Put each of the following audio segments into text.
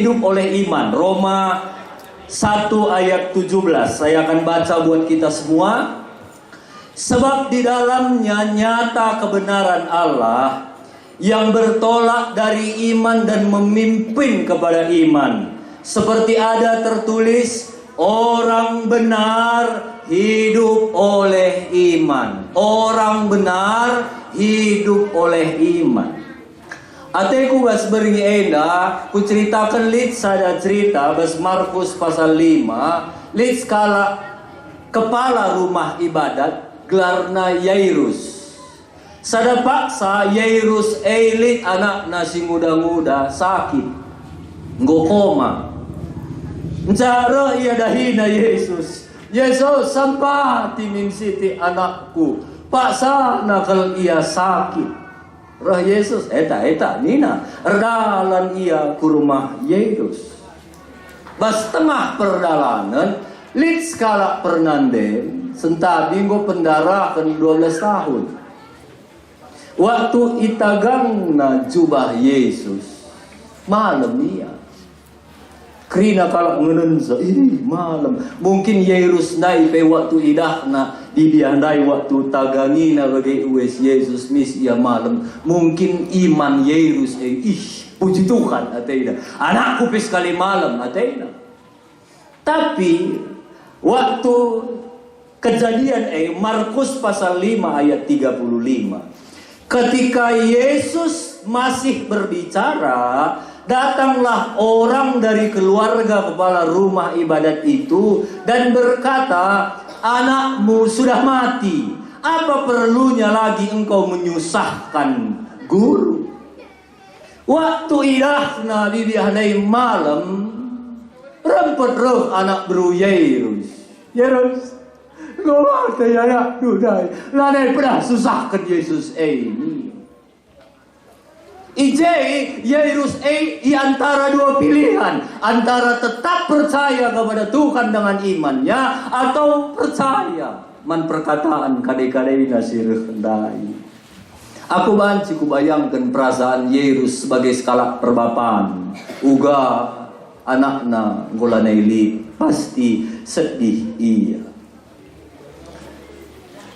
hidup oleh iman. Roma 1 ayat 17. Saya akan baca buat kita semua. Sebab di dalamnya nyata kebenaran Allah yang bertolak dari iman dan memimpin kepada iman. Seperti ada tertulis, orang benar hidup oleh iman. Orang benar hidup oleh iman. Ateku bas beringi enda, ku ceritakan lid sada cerita bas Markus pasal 5, lid skala kepala rumah ibadat gelarna Yairus. Sada paksa Yairus lid anak nasi muda-muda sakit, nggo koma. Cara ia dahina Yesus. Yesus sampati min siti anakku. Paksa nakal ia sakit. Roh Yesus eta nina erdalan ia ke rumah Yairus. Bas tengah perdalanan lid skala pernanden sentabi nggo pendarahan 12 tahun. Waktu itagang na jubah Yesus malam ia Krina kalau ngenenza, malam. Mungkin Yairus nai pe waktu idahna dibiandai waktu tagangina bagi ues Yesus mis ia malam. Mungkin iman Yairus puji Tuhan atena. Anakku pe sekali malam atena. Tapi waktu kejadian Markus pasal 5 ayat 35. Ketika Yesus masih berbicara, datanglah orang dari keluarga kepala rumah ibadat itu dan berkata, anakmu sudah mati. Apa perlunya lagi engkau menyusahkan guru? Waktu idahna dibihanai malam, rempet roh anak bro Yairus. Yairus, kau mati anak dudai. Lanai pernah susahkan Yesus ini. Yairus di antara dua pilihan, antara tetap percaya kepada Tuhan dengan imannya atau percaya man perkataan kadai-kadai nasir hendai. Aku banci kubayangkan perasaan Yairus sebagai skala perbapaan. Uga anakna ngolanai li pasti sedih ia.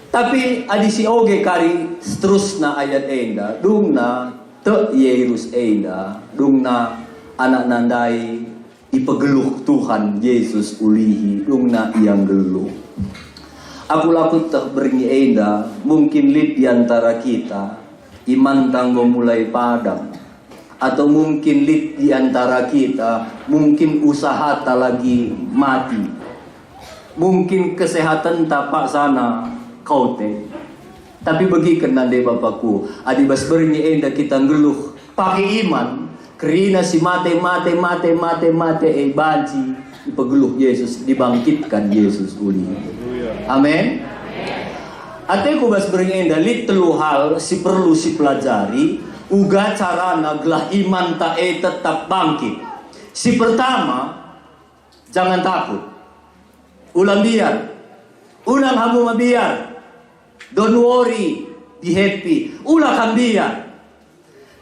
Tapi adisi oge kari seterusna ayat enda dungna te Yairus enda dungna anak nandai ipegeluh Tuhan Yesus ulihi dungna yang geluh. Aku lakut tak beringi enda mungkin lid diantara kita iman tanggo mulai padam, atau mungkin lid diantara kita mungkin usaha tak lagi mati, mungkin kesehatan tapak sana kau teh. Tapi bagikan nande Bapakku, adi bas beringi enda kita ngeluh pakai iman, kerina si mate banci ipegeluh Yesus, dibangkitkan Yesus uli. Amin. Ateku bas beringi enda lit telu hal si perlu si pelajari uga carana gelah iman tae tetap bangkit. Si pertama, jangan takut. Ulang biar, ulang hamu mabiar. Don't worry, be happy. Ulah kambiar.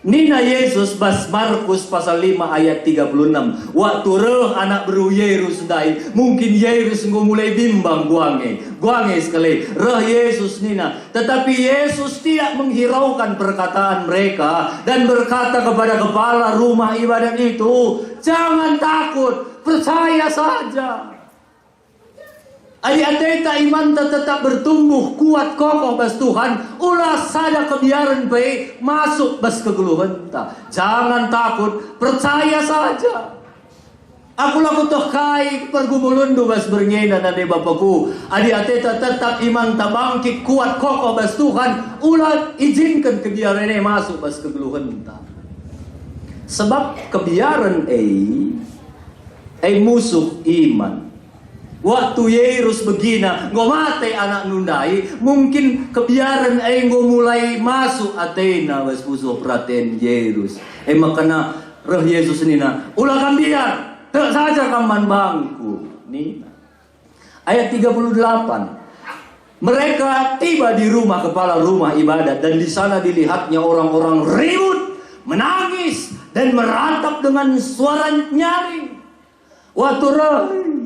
Nina Yesus bas Markus pasal 5 ayat 36. Waktu reh anak beru Yairus dai, mungkin Yairus mulai bimbang guange sekali. Reh Yesus nina, tetapi Yesus tidak menghiraukan perkataan mereka dan berkata kepada kepala rumah ibadat itu, jangan takut, percaya saja. Adi-adeta iman tetap bertumbuh kuat kokoh bas Tuhan. Ulah sada kebiaran baik masuk bas kegeluhan ta. Jangan takut, percaya saja. Aku laku toh kai pergumulundu bas berngena nade Bapakku. Adi-adeta tetap iman ta bangkit kuat kokoh bas Tuhan. Ulah izinkan kebiaran ini masuk bas kegeluhan ta. Sebab kebiaran musuh iman. Waktu Yairus begina, ngo mate anak nundai, mungkin kebiaran ngo mulai masuk Athena bas musuh perhatian Yairus. Makana roh Yesus nina, ulah kan biar, tak saja kaman bangku. Nina. Ayat 38. Mereka tiba di rumah kepala rumah ibadat dan di sana dilihatnya orang-orang ribut, menangis dan meratap dengan suara nyaring. Waktu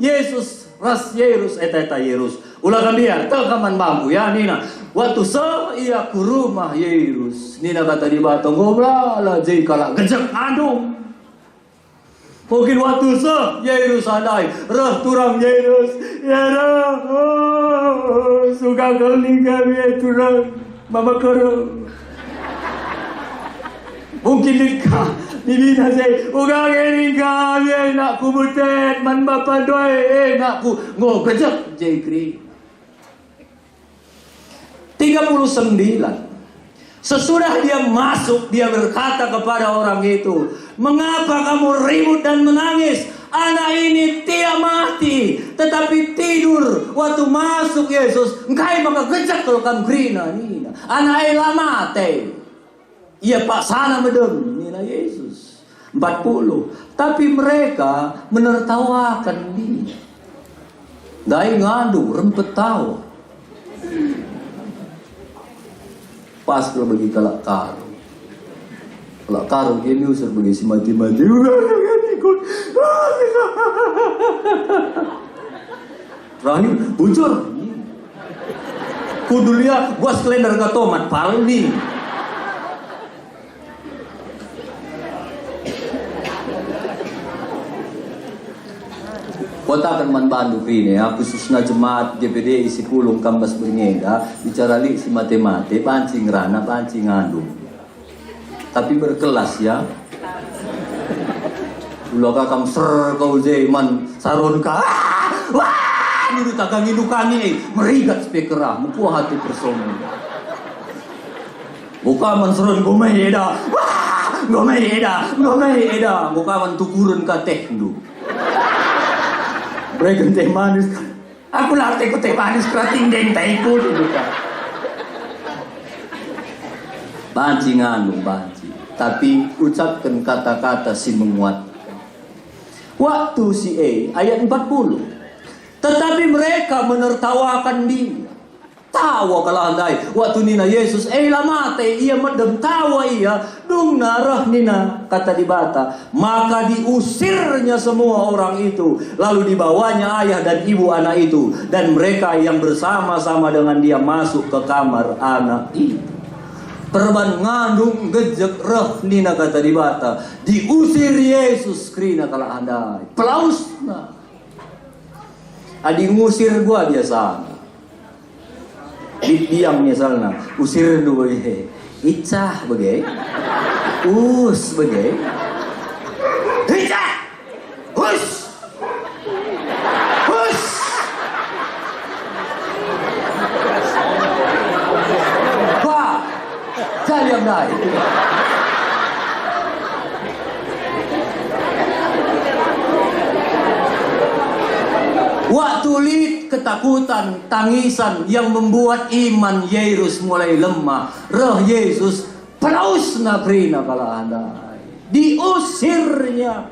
Yesus ras Yerus eta Yerus. Ulah kambia tekaman bambu ya nina. Waktu ia ku rumah Yerus. Nina kata di batong gobla lah jadi kala gejek andung. Mungkin waktu Yerus adai rah turang Yerus. Ya rah suka kali kami turang mama kerang. Mungkin nikah Nibina say ugang nikah nak ku butet man bapa doy nak ku ngo gejek jekri 39. Sesudah dia masuk, dia berkata kepada orang itu, mengapa kamu ribut dan menangis? Anak ini tidak mati, tetapi tidur. Waktu masuk Yesus, engkai maka gejek kalau kamu grina nina. Anak ela mati. Ia pak sana medem nina Yesus 40. Tapi mereka menertawakan dia. Dai ngadu rempet tawa. Pas kalau bagi kalak karung. Kalak karung ini usah bagi si mati-mati. Terakhir bujur. Kudulia gua skelender ke tomat paling nih. Kota akan manbandu ini ya, khususnya jemaat GPD isi kulung kambas berngeda, bicara li si mate-mate, pancing rana, pancing ngandung. Tapi berkelas ya. Ulah kakam ser kau man sarun ka. Wah, niru tagang indukangi, merigat speakerah, mupuh hati personel. Buka man serun gomeda. Wah, gomeda. Buka man tukurun ka teknu. Mereka teh manis. Aku latih ku teh manis kerating deng taiku dulu kan. Banci nganu banci. Tapi ucapkan kata-kata si menguatkan. Waktu si ayat 40. Tetapi mereka menertawakan dia. Tawa kalau andai. Waktu nina Yesus lamate ia medem tawa ia. Dung narah nina kata di bata. Maka diusirnya semua orang itu. Lalu dibawanya ayah dan ibu anak itu. Dan mereka yang bersama-sama dengan dia masuk ke kamar anak itu. Perban ngandung gejek reh nina kata di bata. Diusir Yesus krina kalau andai. Pelausna. Adi ngusir gua biasa. Diam misalnya, usir dulu bagai, icah bagai, us bagai, icah, us, wah, jadi yang lain. Waktu lid ketakutan, tangisan yang membuat iman Yerus mulai lemah. Roh Yesus pelausna prina kala andai. Diusirnya.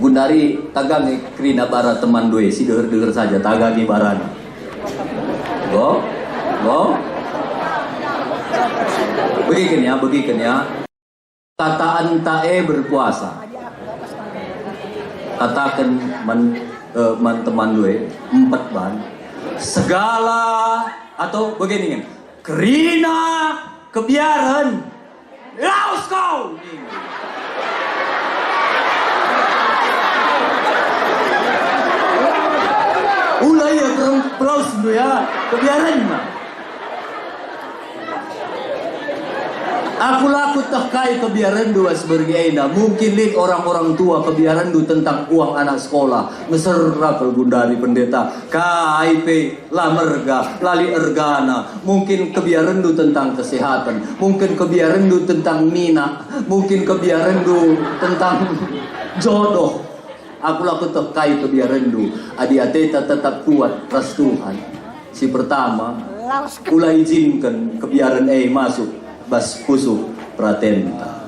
Gundari tagangi krina bara teman due si deher saja tagangi barana. Go. Begikan ya. Kataan tae berpuasa. Katakan teman gue 4 ban segala atau begini kerina kebiaran laus kau ulah ya pelaus dulu ya kebiaran mah aku laku terkait kebiaran dua sebagai enda. Mungkin lihat orang-orang tua kebiaran du tentang uang anak sekolah. Mesra Gundari pendeta. KIP, Lamerga, Lali Ergana. Mungkin kebiaran du tentang kesehatan. Mungkin kebiaran du tentang Mina. Mungkin kebiaran du tentang jodoh. Aku laku terkait kebiaran du. Adi-ateta tetap kuat ras Tuhan. Si pertama, kula izinkan kebiaran masuk. Bas kusuk pratenta.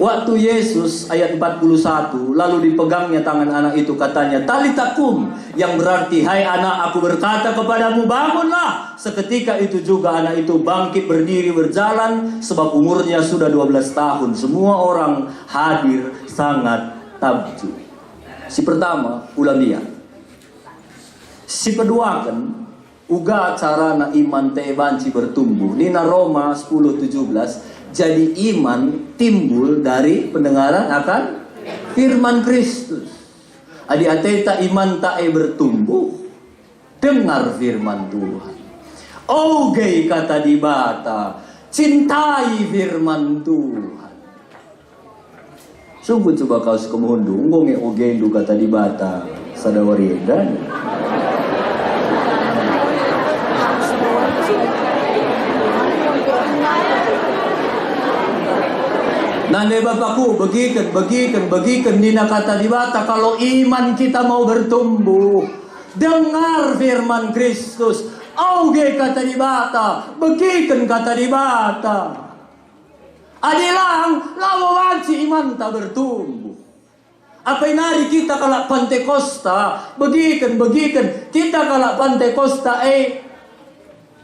Waktu Yesus ayat 41 lalu dipegangnya tangan anak itu, katanya talitakum, yang berarti hai anak, aku berkata kepadamu bangunlah. Seketika itu juga anak itu bangkit berdiri berjalan, sebab umurnya sudah 12 tahun. Semua orang hadir sangat takjub. Si pertama ulang dia. Si kedua kan uga cara na iman te banci bertumbuh. Nina Roma 10:17. Jadi iman timbul dari pendengaran akan firman Kristus. Adi ateta iman tae bertumbuh, dengar firman Tuhan. Oge kata di bata, cintai firman Tuhan. Sungguh coba kau sekemundu, ngonge oge du kata di bata, sadawari dan. Nande Bapakku, bagikan Nina kata di bata, kalau iman kita mau bertumbuh, dengar firman Kristus. Auge kata di bata, bagikan kata di bata. Adilang, lawawanci iman tak bertumbuh. Apa yang hari kita kalau Pentekosta, bagikan. Kita kalau Pentekosta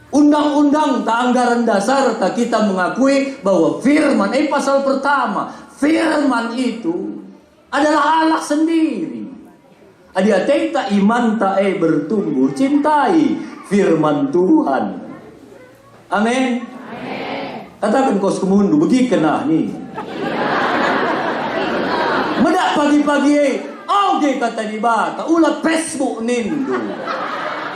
undang-undang tak anggaran dasar tak kita mengakui bahwa firman pasal pertama, firman itu adalah Allah sendiri. Adia teta iman tak bertumbuh, cintai firman Tuhan. Amin. Katakan kau sekemundu, begitu nah nih. Medak pagi-pagi oke kata di bata, ulah Facebook nindu.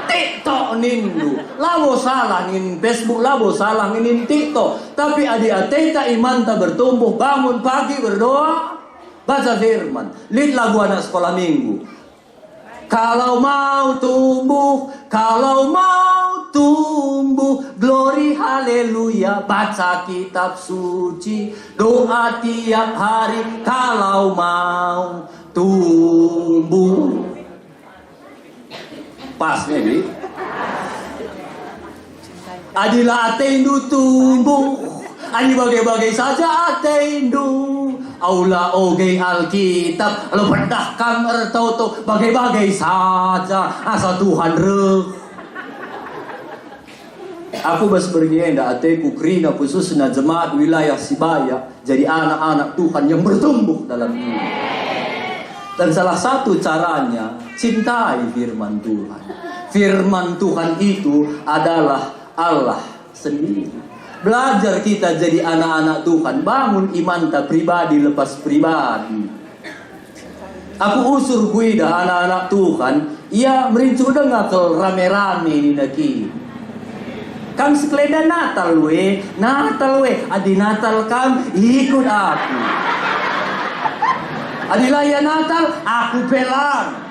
TikTok nindu, labo salah ngin Facebook, labo salah ngin TikTok. Tapi adik-adik iman tak bertumbuh, bangun pagi berdoa, baca firman, lihat lagu anak sekolah minggu. Kalau mau tumbuh, glory haleluya, baca kitab suci, doa tiap hari. Kalau mau tumbuh, pas nih. Adilah atendu tumbuh, ani bagai-bagai saja atendu. Aula oge Alkitab, lo pendahkan ertauto bagai-bagai saja asa Tuhan reh. Aku bas bernienda ateku krina khususnya jemaat wilayah Sibaya jadi anak-anak Tuhan yang bertumbuh dalam iman. Dan salah satu caranya cintai firman Tuhan. Firman Tuhan itu adalah Allah sendiri. Belajar kita jadi anak-anak Tuhan, bangun iman tak pribadi lepas pribadi. Aku usur kuida anak-anak Tuhan, ia merincu dengar ke rame-rame ni naki. Kam sekeleda Natal we, adi Natal kam ikut aku. Adilaya Natal, aku pelang.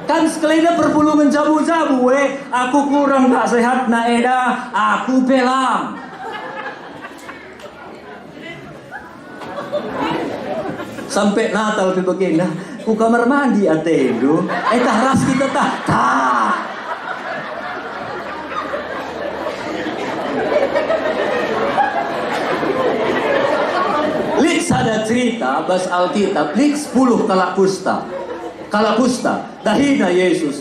Kan sekelida perpulungan jabu-jabu aku kurang tak sehat na eda, aku pelang. Sampai Natal ke begini, ku kamar mandi atendu, tah ras kita tak. Lik ada cerita bas Alkitab, lik 10 kalakusta dahina Yesus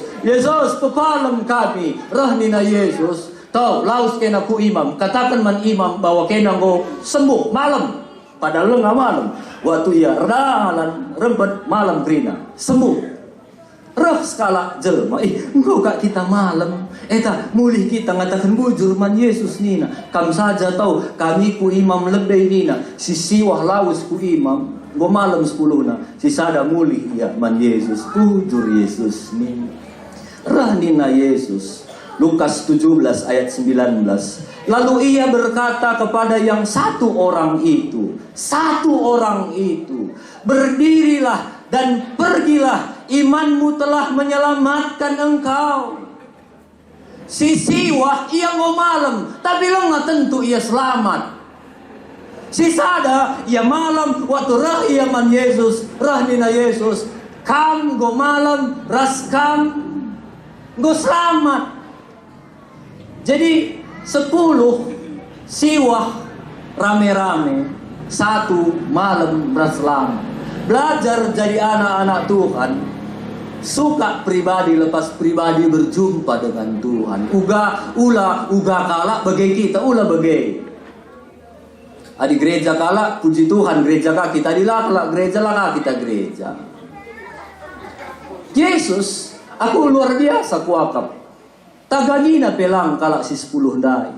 pepalam kami rahnina Yesus tau laus kena ku imam, katakan man imam bahwa kena go sembuh malam, padahal nggak malam waktu ia redalan rempet malam krina sembuh rah skala jelma engkau kak kita malam mulih kita ngatakan bujur man Yesus nina kam saja tahu kami ku imam lebih nina si siwah laus ku imam go malam 10 na si sada mulih ya man Yesus bujur Yesus nina rah nina Yesus. Lukas 17 ayat 19. Lalu ia berkata kepada yang satu orang itu, berdirilah dan pergilah, imanmu telah menyelamatkan engkau. Si siwah ia go malam, tapi lo nggak tentu ia selamat. Si sada ia malam waktu rah ia man Yesus, rah nina Yesus, kam go malam, ras kam go selamat. Jadi 10 siwah rame-rame satu malam berselang. Belajar jadi anak-anak Tuhan. Suka pribadi lepas pribadi berjumpa dengan Tuhan. Uga kalak bagai kita, ulah bagai. Adi gereja kalak, puji Tuhan gereja kah kita dilak, gereja lah kita gereja. Yesus, aku luar biasa kuakap. Tagagina pelang kalak si 10 dai.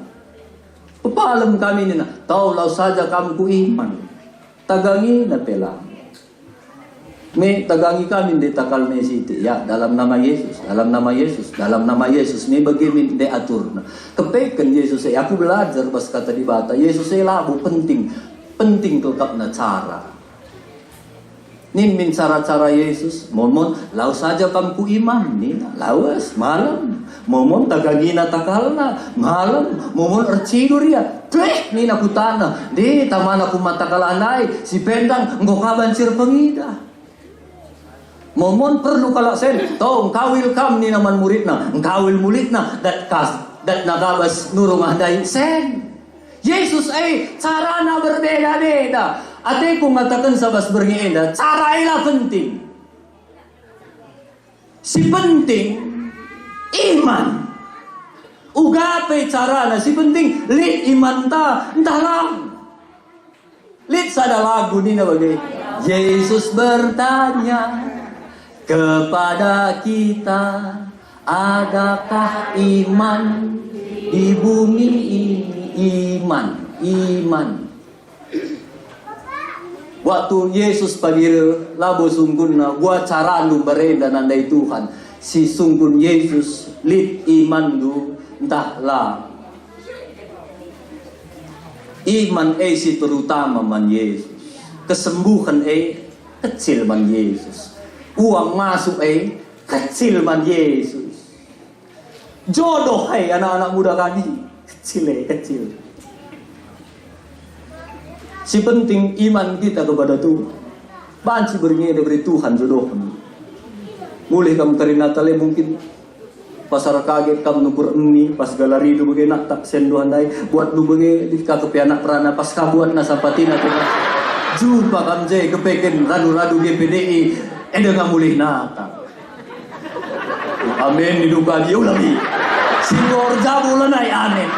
Pepalem kami nina, taulah saja kamu ku iman. Tagagina pelang. Me tagangi kami di takal me siti ya dalam nama Yesus, dalam nama Yesus, dalam nama Yesus. Me bagaimana de atur. Kepekan Yesus aku belajar pas kata di bata Yesus labu penting kelkap na cara. Min cara-cara Yesus, momon lau saja kamu iman nina, lawas malam, momon tagagina takalna malam, momon ercidur ya. Tuh nina kutana, di tamana ku matakalanay si pendang ngokabansir pengida. Momon perlu kalak sen, tong kawil kam ni naman murid na, kawil murid na, dat nagabas nurung anday sen. Yesus cara na berbeda-beda. Ate kung ngatakan sa bas berngenda, cara ila penting. Si penting iman. Ugape cara na si penting lit iman ta, entah lang. Lit sada lagu ni na bagay. Yesus bertanya kepada kita, adakah iman di bumi ini? Iman. Waktu Yesus panggil labo sunggun na buat cara lu berenda nandai Tuhan. Si sunggun Yesus lit iman lu entahlah. Iman si terutama man Yesus. Kesembuhan kecil man Yesus. Uang masuk kecil man Yesus. Jodoh anak-anak muda kami kecil. Si penting iman kita kepada Tuhan. Banci bernyanyi dari Tuhan jodoh kami. Mulai kamu kari Natale mungkin pasar kaget kamu nukur emi pas galari lu bagai nak tak senduhan dai buat lu bagai di kakep anak perana pas kabuan na sampatina kita. Jumpa kamu jai kepeken radu-radu GPDI dengan mulih nata. Amin diduga dia ulangi. Singor jabulan ay amin.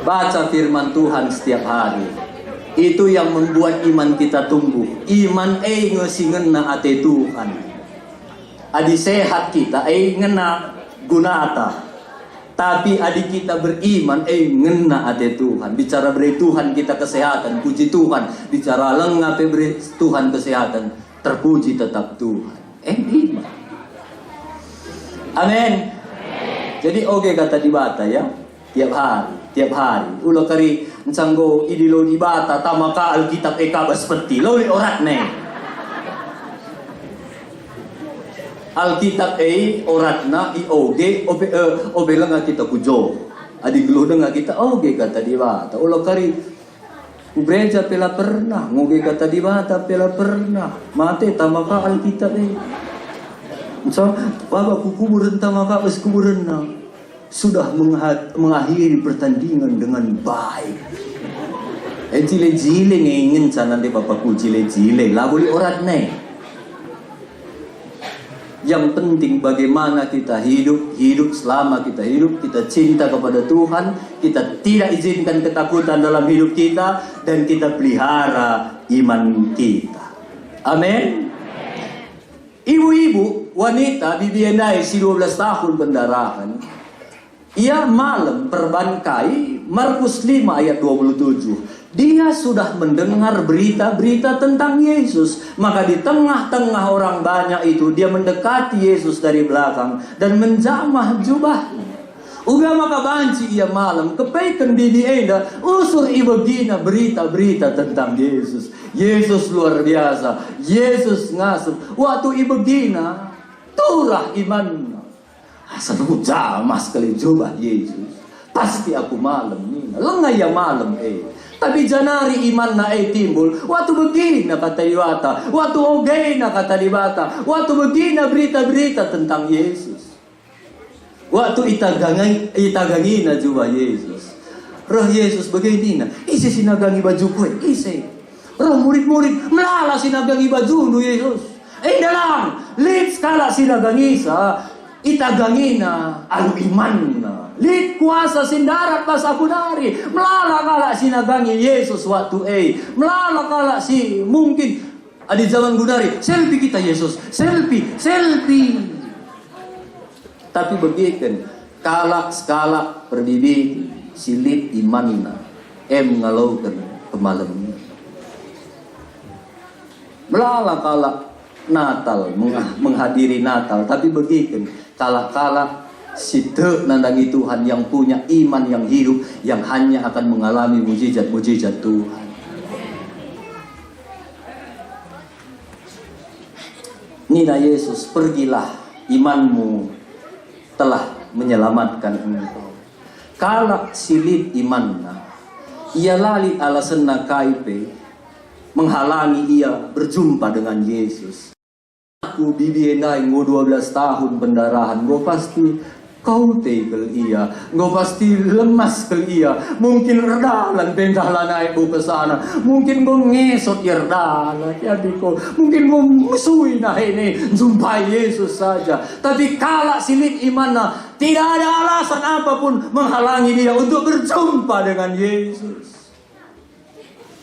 Baca firman Tuhan setiap hari. Itu yang membuat iman kita tumbuh. Iman ngesingena ate Tuhan. Adi sehat kita ngena gunata. Tapi adik kita beriman ngena ate Tuhan. Bicara beri Tuhan kita kesehatan, puji Tuhan. Bicara lengap beri Tuhan kesehatan, terpuji tetap Tuhan. Iman. Amin. Jadi kata di bata ya. Tiap hari. Ulo kari ncanggo idilo di bata tamaka Alkitab kabas peti. Loli orat ne. Alkitab oratna obe lang kita kujo. Adi gelo nga kita kata di bata. Ulo kari ubreja pela pernah, ngoge kata di bata pela pernah. Mate tamaka Alkitab So, baba kukuburan tamaka pas kuburan na. Sudah mengakhiri pertandingan dengan baik. Jile-jile ngingin sana di bapakku jile-jile. Labuli orat ne. Yang penting bagaimana kita hidup selama kita hidup, kita cinta kepada Tuhan, kita tidak izinkan ketakutan dalam hidup kita, dan kita pelihara iman kita. Amin. Ibu-ibu, wanita, bibiandai si 12 tahun pendarahan. Ia malam perbangkai Markus 5 ayat 27. Dia sudah mendengar berita-berita tentang Yesus. Maka di tengah-tengah orang banyak itu dia mendekati Yesus dari belakang dan menjamah jubahnya. Uga maka banci ia malam kepaikan dini enda usur ibagina berita-berita tentang Yesus. Yesus luar biasa. Yesus ngasuh. Waktu ibagina turah imannya. Asal jamah sekali jubah Yesus. Pasti aku malam ni. Lengah ya malam Tapi janari iman na timbul. Waktu begini kata Diwata. Waktu ogay na kata Diwata. Waktu begini berita-berita tentang Yesus. Waktu itagangi na juga Yesus. Roh Yesus begini na. Isi sinagangi baju kue. Isi. Roh murid-murid melala sinagangi baju nu Yesus. Dalam. Lit skala sinagangi sa. Itagangi na. Alu iman na. Lit kuasa sindarat pas aku dari. Melala kala sinagangi Yesus waktu melala kala si mungkin di zaman gunari. Selfie kita Yesus. Selfie. Tapi begitu kala skala perdidi silit imanna. Ngalaukan kemalam. Melala kala Natal menghadiri Natal. Tapi begitu kala situ nandangi Tuhan yang punya iman yang hidup, yang hanya akan mengalami mujizat-mujizat Tuhan. Nina Yesus, pergilah, imanmu telah menyelamatkan engkau. Kala silit imanna, ia lali alasanna kaipe, menghalangi ia berjumpa dengan Yesus. Aku bibienai 12 tahun pendarahan, gue pasti kau tegel iya, gue pasti lemas ke iya. Mungkin redalan bentahlah naik ke sana, mungkin gue ngesot ya redalan adiko, mungkin gue musuhin nah ini jumpai Yesus saja. Tapi kala silit imanna, tidak ada alasan apapun menghalangi dia untuk berjumpa dengan Yesus.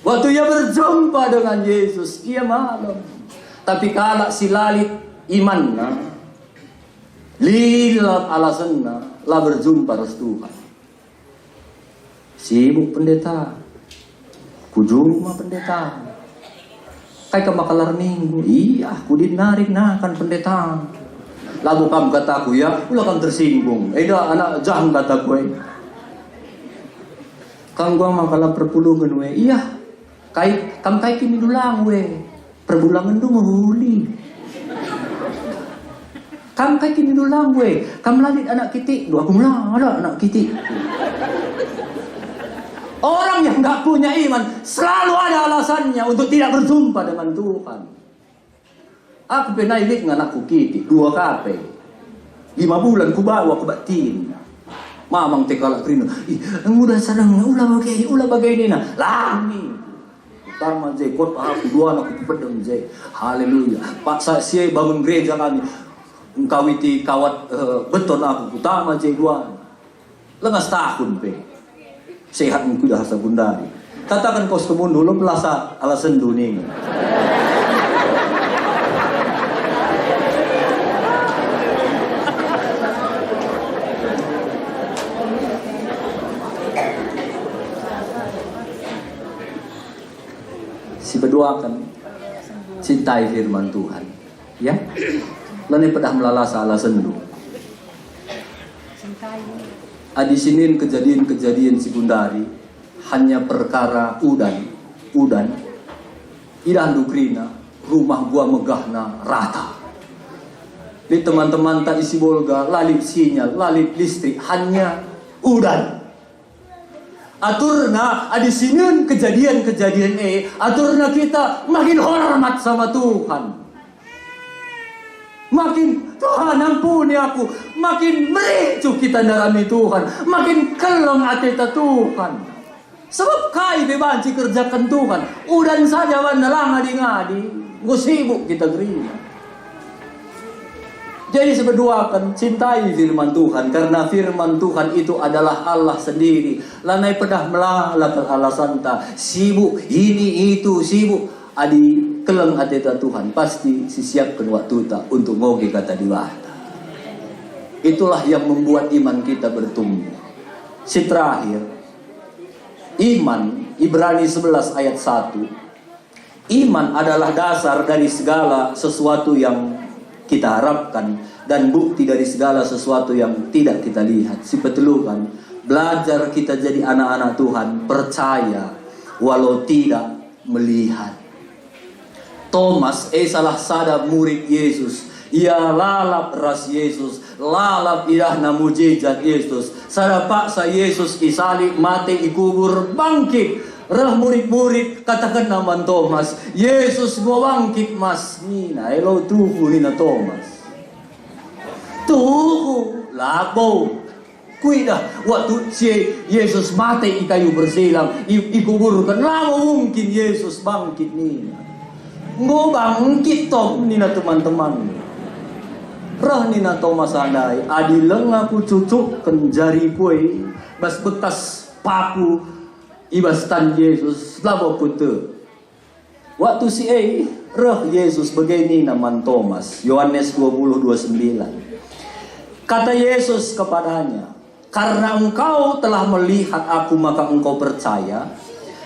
Waktu ia berjumpa dengan Yesus, ia malam. Tapi kala silalit imanna, lilat alasanna, lah berjumpa ras Tuhan. Sibuk pendeta, kujuma pendeta. Kay ka makalar minggu, iya, kudin narik kan pendeta. Lalu kamu kataku ya, ulah kamu tersinggung. Eda anak jahang kataku Kang gua makalah perpulungan iya. Kamu kini dulang perbulangan tu mahuli. Kamu kini dulang kamu lalit anak kitik, dua aku ada anak kitik. Orang yang nggak punya iman selalu ada alasannya untuk tidak berjumpa dengan Tuhan. Aku pernah lihat anakku kitik 2 kape, 5 bulan ku bawa ke batin. Mamang tekalak kerina, udah sadang, ulah bagai ini nah, lami. Pertama Jay, kot aku 2 anak ku pedang Jay, haleluya. Pak saya bangun gereja kami, engkawiti kawat beton aku, pertama Jay 2 lengas tahun pe, sehat ku dah sabundari. Katakan kau semun dulu pelasa alasan dunia. Si berdoakan cintai firman Tuhan ya lani pedah melalasa alasan dulu adi sinin kejadian sekundari hanya perkara udan idan dukrina rumah gua megahna rata di teman-teman tak isi bolga lalip sinyal lalip listrik hanya udan. Aturna adi sinin kejadian aturna kita makin hormat sama Tuhan. Makin Tuhan ampuni aku, makin mericu kita darami Tuhan, makin kelong ateta Tuhan. Sebab kai bebanci kerjakan Tuhan, udan saja wan lang ngadi-ngadi, gue sibuk kita gerina. Jadi saya berdoakan cintai firman Tuhan karena firman Tuhan itu adalah Allah sendiri. Lanai pedah melalak alasan ta sibuk ini itu sibuk adi keleng ateta Tuhan pasti sisiapkan waktu ta untuk ngoge kata Diwata. Itulah yang membuat iman kita bertumbuh. Si terakhir iman Ibrani 11 ayat 1. Iman adalah dasar dari segala sesuatu yang kita harapkan dan bukti dari segala sesuatu yang tidak kita lihat. Si petelukan belajar kita jadi anak-anak Tuhan, percaya walau tidak melihat. Thomas salah sada murid Yesus, ia lalap ras Yesus, lalap idahna mujizat Yesus. Sada paksa Yesus isali mati ikubur bangkit. Rah murid-murid katakan naman Thomas, Yesus mau bangkit mas. Nina, hello tuhu nina Thomas. Tuhu, labo. Kuida, waktu si Yesus mati di kayu bersilang, dikuburkan. Lama mungkin Yesus bangkit nina. Ngo bangkit Tom nina teman-teman. Rah nina Thomas andai, adi lengaku cucuk kenjari kue, bas bekas paku. Ibas tan Yesus labo pute. Waktu si reh Yesus begini naman Thomas. Yohanes 20:29. Kata Yesus kepadanya, karena engkau telah melihat aku maka engkau percaya.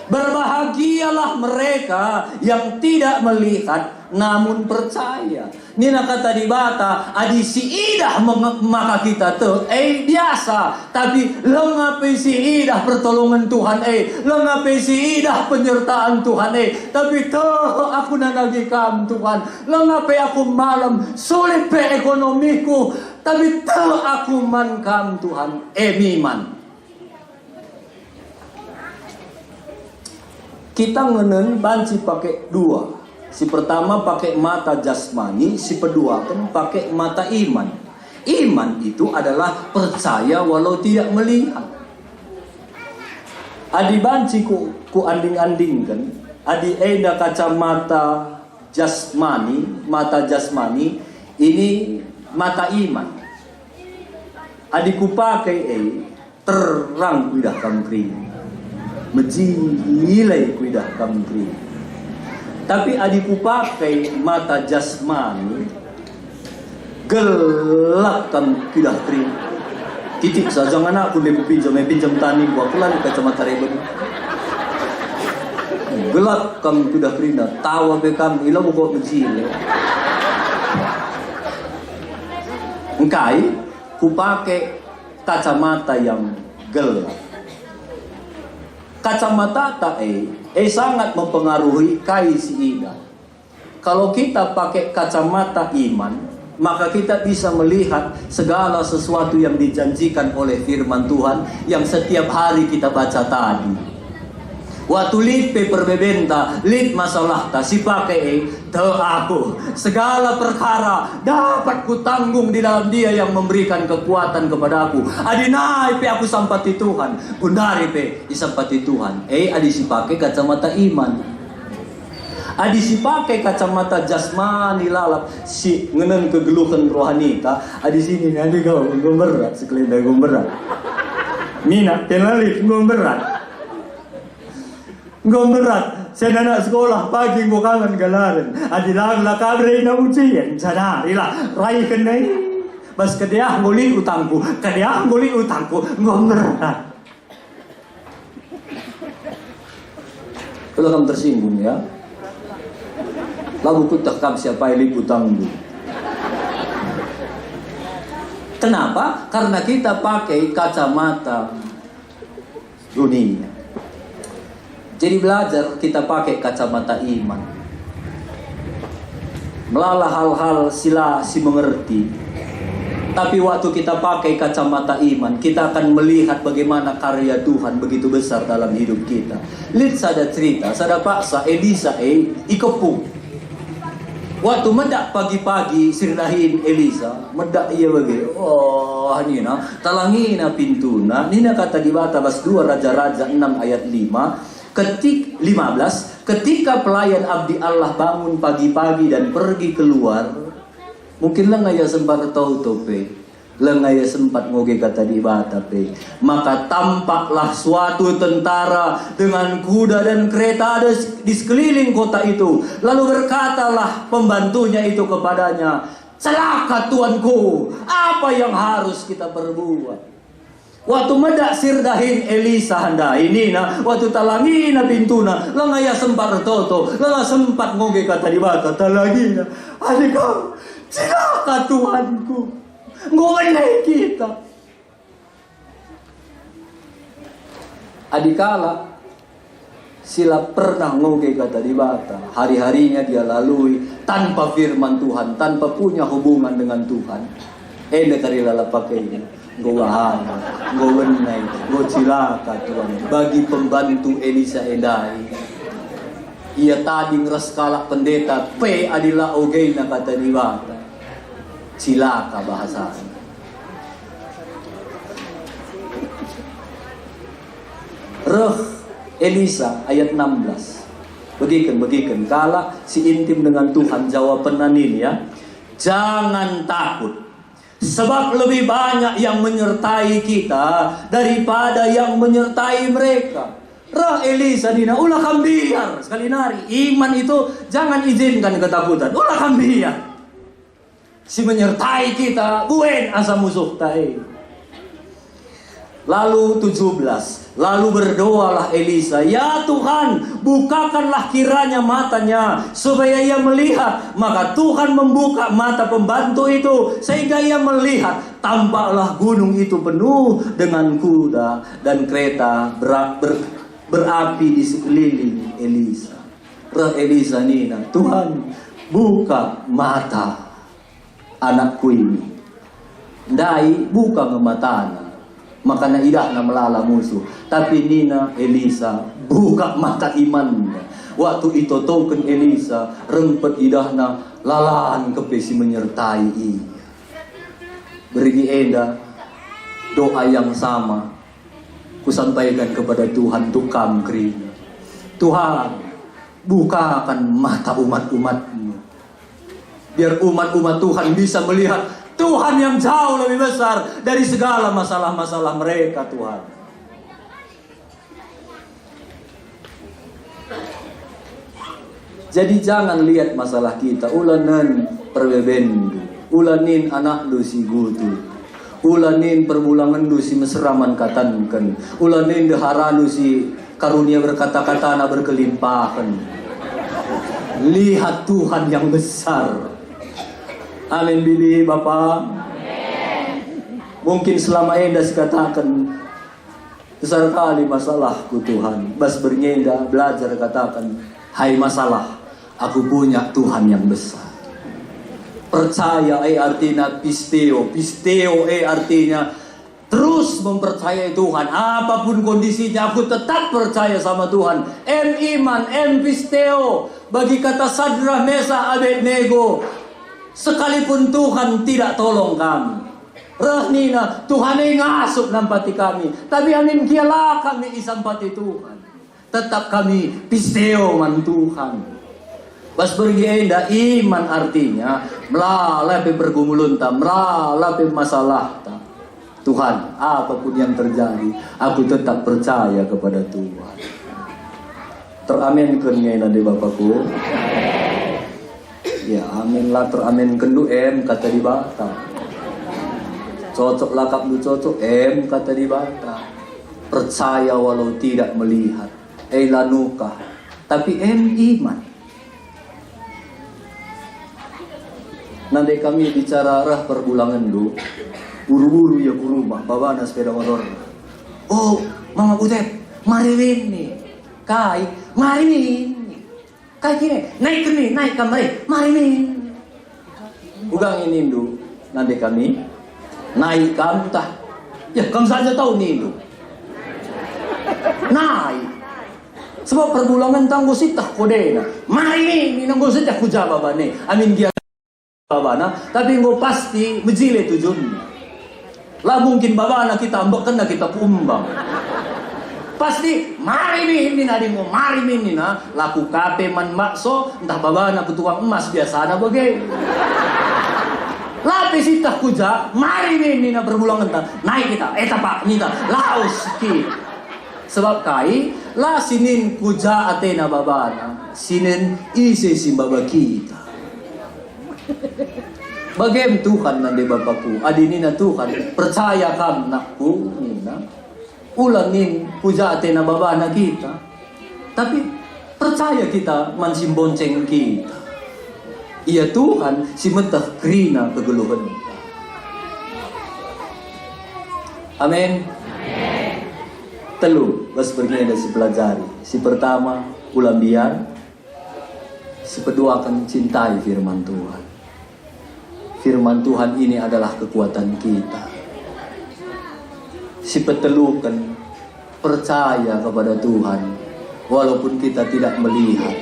Berbahagialah mereka yang tidak melihat namun percaya. Nina kata di bata, adi si idah maka kita tuh biasa, tapi lengape si idah pertolongan Tuhan lengape si idah penyertaan Tuhan tapi tuh aku nanagi kam Tuhan, lengape aku malam sulit pe ekonomiku, tapi tuh aku man kam Tuhan miman. Kita ngenen banci pakai dua. Si pertama pakai mata jasmani, si kedua kan pakai mata iman. Iman itu adalah percaya walau tidak melihat. Adi banci ku anding-anding kan. Adi eda kacamata jasmani, mata jasmani ini mata iman. Adi ku pakai terang kudah kamkring. Menjilai kuidah kamkri. Tapi adikku pakai mata jasmani, gelap kam kuidah kri. Titik saja jangan aku pinjam tani gua aku lagi kacamata reben. Gelap kam kuidah kri na tawa pe kam ila buka menjilai. Engkai ku pakai kacamata yang gelap. Kacamata sangat mempengaruhi kai si ida. Kalau kita pakai kacamata iman, maka kita bisa melihat segala sesuatu yang dijanjikan oleh firman Tuhan yang setiap hari kita baca tadi. Waktu lid pe perbebenta, lid masalah ta si pakai aku segala perkara dapat ku tanggung di dalam Dia yang memberikan kekuatan kepadaku. Adi naik pe aku sampati Tuhan, undari pe disampati Tuhan. Adi si pakai kacamata iman. Adi si pakai kacamata jasmani lalap si ngenen kegeluhan rohani ta. Adi sini adi kau ngomberat sekelenda ngomberat. Mina tenalit ngomberat. Ngomberat, saya anak sekolah pagi gua kangen galaran. Adilang lakabre na ujian, sana ila rai kenai. Bas kedia ngoli utangku, ngomberat. Kalau kamu tersinggung ya, lalu kutak kam siapa yang utangku. Kenapa? Karena kita pakai kacamata dunia. Jadi belajar kita pakai kacamata iman. Melalah hal-hal sila si mengerti. Tapi waktu kita pakai kacamata iman, kita akan melihat bagaimana karya Tuhan begitu besar dalam hidup kita. Lihat sada cerita, sada paksa Elisa ikepung. Waktu medak pagi-pagi sirdahin Elisa, medak iya bagi. Oh, nina talangina pintuna. Nina kata di bata bas 2 Raja-Raja 6 ayat 5. 15, ketika pelayan abdi Allah bangun pagi-pagi dan pergi keluar, mungkin lengaya sempat tahu tope, lengaya sempat ngoge kata di batape, maka tampaklah suatu tentara dengan kuda dan kereta ada di sekeliling kota itu. Lalu berkatalah pembantunya itu kepadanya, celaka tuanku, apa yang harus kita perbuat? Waktu medak sirdahin Elisa handa ini waktu talangina pintuna langaya sempat toto langa sempat ngoge kata di bata talangina adikau celaka Tuhanku ngoleh kita adikala sila pernah ngoge kata di bata hari-harinya dia lalui tanpa firman Tuhan, tanpa punya hubungan dengan Tuhan. Dari lalapakai, go wahana, go wenay, go cilaka Tuhan. Bagi pembantu Elisa endai, ia tading raskalak pendeta, pe adila ogay na kata diwata. Cilaka bahasanya. Reh Elisa ayat 16. Begikan. Kala si intim dengan Tuhan jawaban nanin ya. Jangan takut. Sebab lebih banyak yang menyertai kita daripada yang menyertai mereka. Rah Elisa dina ulah kambiar. Sekali nari. Iman itu jangan izinkan ketakutan. Ulah kambiar. Si menyertai kita buen asa musuh tai. Lalu 17. Lalu berdoalah Elisa, ya Tuhan, bukakanlah kiranya matanya supaya ia melihat. Maka Tuhan membuka mata pembantu itu sehingga ia melihat. Tampaklah gunung itu penuh dengan kuda dan kereta berapi di sekeliling Elisa. Elisa nina, Tuhan buka mata anakku ini. Dai buka ngematana. Makanya idahna melala musuh. Tapi nina Elisa buka mata imannya. Waktu itu token Elisa rempet idahna lalaan kepesi menyertai ia. Beri enda doa yang sama kusampaikan kepada Tuhan tukam kri. Tuhan bukakan mata umat-umatmu. Biar umat-umat Tuhan bisa melihat Tuhan yang jauh lebih besar dari segala masalah-masalah mereka, Tuhan. Jadi jangan lihat masalah kita. Ulanan perbebendu, ulanin anak lu si gutu, ulanin perbulangan lu si mesraman katankan, ulanin deharanu si karunia berkata-kata na berkelimpahan. Lihat Tuhan yang besar. Amin bilih Bapak. Mungkin selama ini dikatakan besar kali masalahku Tuhan. Bas bernyenda belajar katakan, hai masalah, aku punya Tuhan yang besar. Percaya artinya pisteo. Pisteo artinya terus mempercayai Tuhan. Apapun kondisinya aku tetap percaya sama Tuhan. Iman, pisteo. Bagi kata Sadrah, Mesa, Abednego, sekalipun Tuhan tidak tolong kami. Rahnina, Tuhan yang ngasup nampati kami. Tapi amin kialah kami isampati Tuhan. Tetap kami pisteo man Tuhan. Bas pergi enda iman artinya melalui pergumulan ta, melalui masalah ta. Tuhan, apapun yang terjadi, aku tetap percaya kepada Tuhan. Teraminkan ngena di Bapakku. Ya amin lah teramin kendu kata di bata. Cocok lakap lu cocok kata di bata. Percaya walau tidak melihat. Lanuka. Tapi iman. Nanti kami bicara rah perbulangan dulu. Buru-buru ya ke rumah. Bawa na sepeda motor. Oh Mama Butet, mari ini. Kai, mari ini. Kayak gini, naik kamari, mari nih. Ugang ini dulu, nanti kami naik kamu tah. Ya kamu saja tahu nih dulu. Naik. Sebab perbulangan tangguh sitah kodena. Mari nih, nangguh sitah kujaba bane. Amin dia babana, tapi ngo pasti mejile tujuan. Lah mungkin babana kita ambek kena kita kumbang. Pasti mari ini nadimu mari ini na laku kape man makso entah babana petuang emas biasa ada bagai lapis itah kuja mari ini na berbulang entah naik kita pak nita laos ki sebab kai la sinin kuja atena babana sinin isi simbaba kita bagaim Tuhan nande Bapakku adinina Tuhan percaya kam nakku nina ulangin puja atena babana kita. Tapi percaya kita mansim bonceng kita. Iya Tuhan si metah krina kegeluhan. Amin. Telu bas pergi ada si pelajari. Si pertama ulang biar. Si kedua akan cintai firman Tuhan. Firman Tuhan ini adalah kekuatan kita. Si petelukan percaya kepada Tuhan walaupun kita tidak melihat.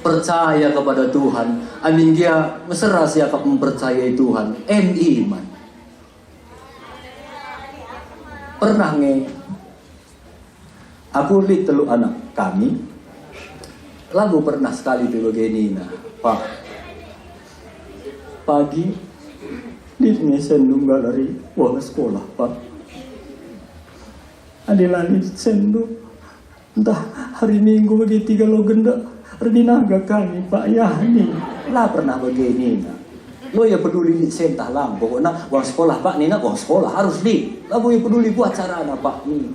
Percaya kepada Tuhan. Amin dia mesra siapa mempercayai Tuhan. Iman. Pernah aku lihat telu anak kami. Lagu pernah sekali tuh begini Pak. Pagi di sendu galeri wala sekolah Pak. Adilani sendu entah hari Minggu begitu kalau genda Erdinaga kami Pak Yani lah pernah begini lo ya peduli di sentah lang pokoknya uang sekolah Pak Nina uang sekolah harus di lagu ya peduli buat cara anak Pak Nina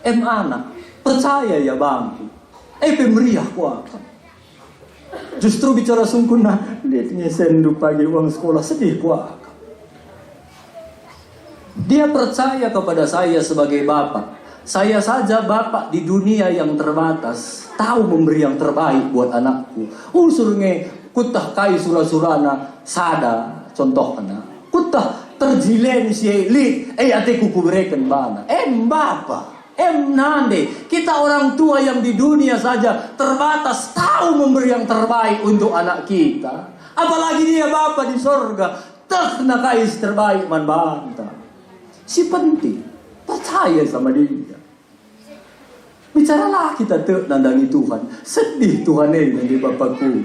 anak percaya ya bang pemeriah kuat justru bicara sungguh lihatnya sendu pagi uang sekolah sedih kuat dia percaya kepada saya sebagai bapak. Saya saja bapak di dunia yang terbatas, tahu memberi yang terbaik buat anakku. Usurnya kutah kai surah-surana sada contohnya. Kutah terjilen si elit, ate kuku berikan bana. Bapak, nande. Kita orang tua yang di dunia saja terbatas, tahu memberi yang terbaik untuk anak kita. Apalagi dia bapak di sorga, tak nakais terbaik man banta. Si penting percaya sama dia. Bicaralah kita nandangi Tuhan. Sedih Tuhan ini bapakku.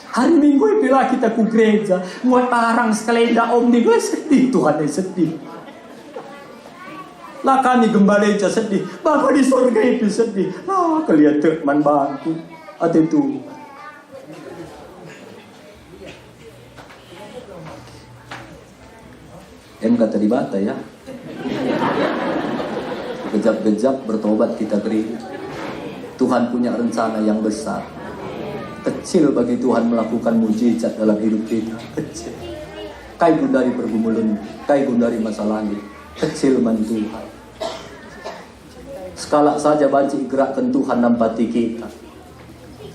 Hari Minggu bila kita ku gereja, muat parang sekelenda om di gue sedih Tuhan ini sedih. Lah kami gembala aja sedih. Bapak di surga itu sedih. Lah kelihatan man bantu. Atau itu. Kata di bata ya. Gejap-gejap bertobat kita beri. Tuhan punya rencana yang besar. Kecil bagi Tuhan melakukan mujizat dalam hidup kita. Kecil. Kai dari pergumulan, kai dari masalahnya. Kecil man Tuhan. Sekala saja banci gerakkan Tuhan nampati kita.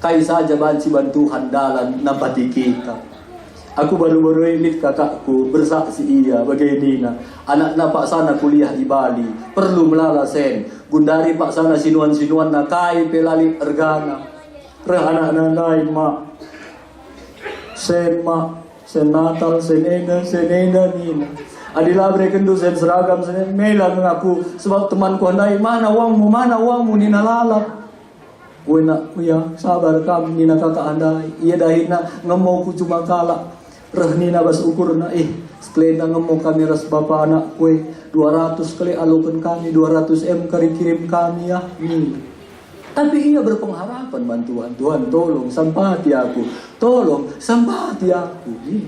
Kai saja banci bantuhan dalam nampati kita. Aku baru-baru ini kakakku bersaksi ia bagaimana anak Pak sana kuliah di Bali perlu melalasen gundari Pak sana sinuan-sinuan nakai pelali ergana reh anak nanai mak sen Natal sen eda nina adila mereka sen seragam sen mela mengaku sebab temanku andai mana uangmu nina lalap gue nak ya sabar kami nina kakak andai iya dahina ngemau ku cuma kalak Rehni nabas ukur na sekelenda ngomong kami ras bapak anak kue 200 kali alukan kami 200 kali kirim kami ya nih. Tapi ia berpengharapan bantuan Tuhan tolong sampati aku nih.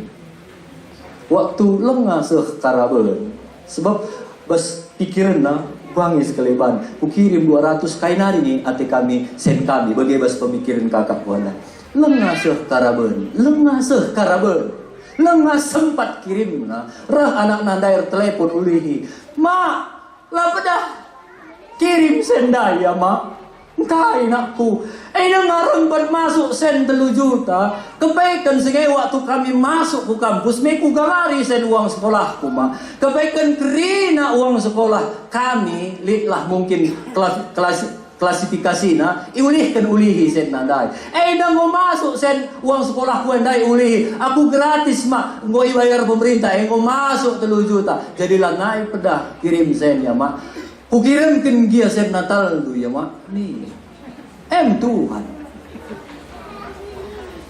Waktu lengah sekaraben sebab bas pikiran na bangis keleban ku kirim 200 kain hari ni ati kami sen kami bagi bas pemikiran kakak buana lengah sekaraben lengah sempat kirim rah anak nandair telepon ulihi mak lah pedah kirim sendaya mak kai nakku dengaran buat masuk sen 3 juta kebaikan sengai waktu kami masuk ke kampus meku galari sen uang sekolahku mak kebaikan kerina uang sekolah kami litlah mungkin klasifikasina iulihkan ulihi sen nandai dah mau masuk sen uang sekolah ku andai ulihi aku gratis mak ngoi bayar pemerintah mau masuk 3 juta jadilah naik pedah kirim sen ya mak ku kirimkan dia sen Natal tu ya mak nih Tuhan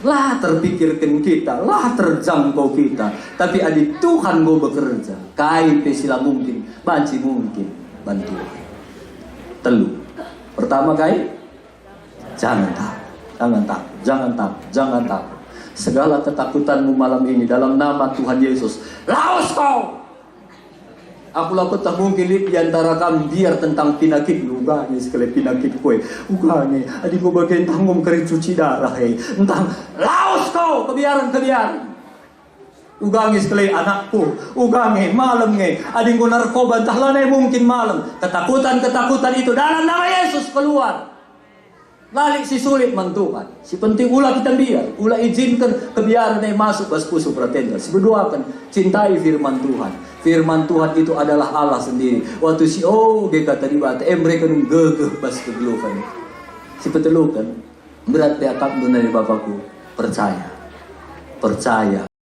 lah terpikirkan kita lah terjangkau kita tapi adik Tuhan mau bekerja kai sila mungkin banci mungkin bantuan telu. Pertama jangan takut. Segala ketakutanmu malam ini dalam nama Tuhan Yesus, laos kau. Aku lakut tak mungkin lihat di antara kami biar tentang penyakit ugani sekali penyakit kue. Ugani, adik ko bagian tanggung kering cuci darah Entang laos kau kebiaran. Ugangi sekali anakku, ugangi malam adik ko narkoba entah mungkin malam. Ketakutan itu dalam nama Yesus keluar. Lalik si sulit man Tuhan. Si penting ulah kita biar. Ulah izinkan kebiaran yang masuk ke puso pretenda. Si berdoakan. Cintai firman Tuhan. Firman Tuhan itu adalah Allah sendiri. Waktu si kata di bata. Mereka nung gegeh pas kegelukan. Si petelukan. Berat dia akab dari Bapakku. Percaya. Percaya.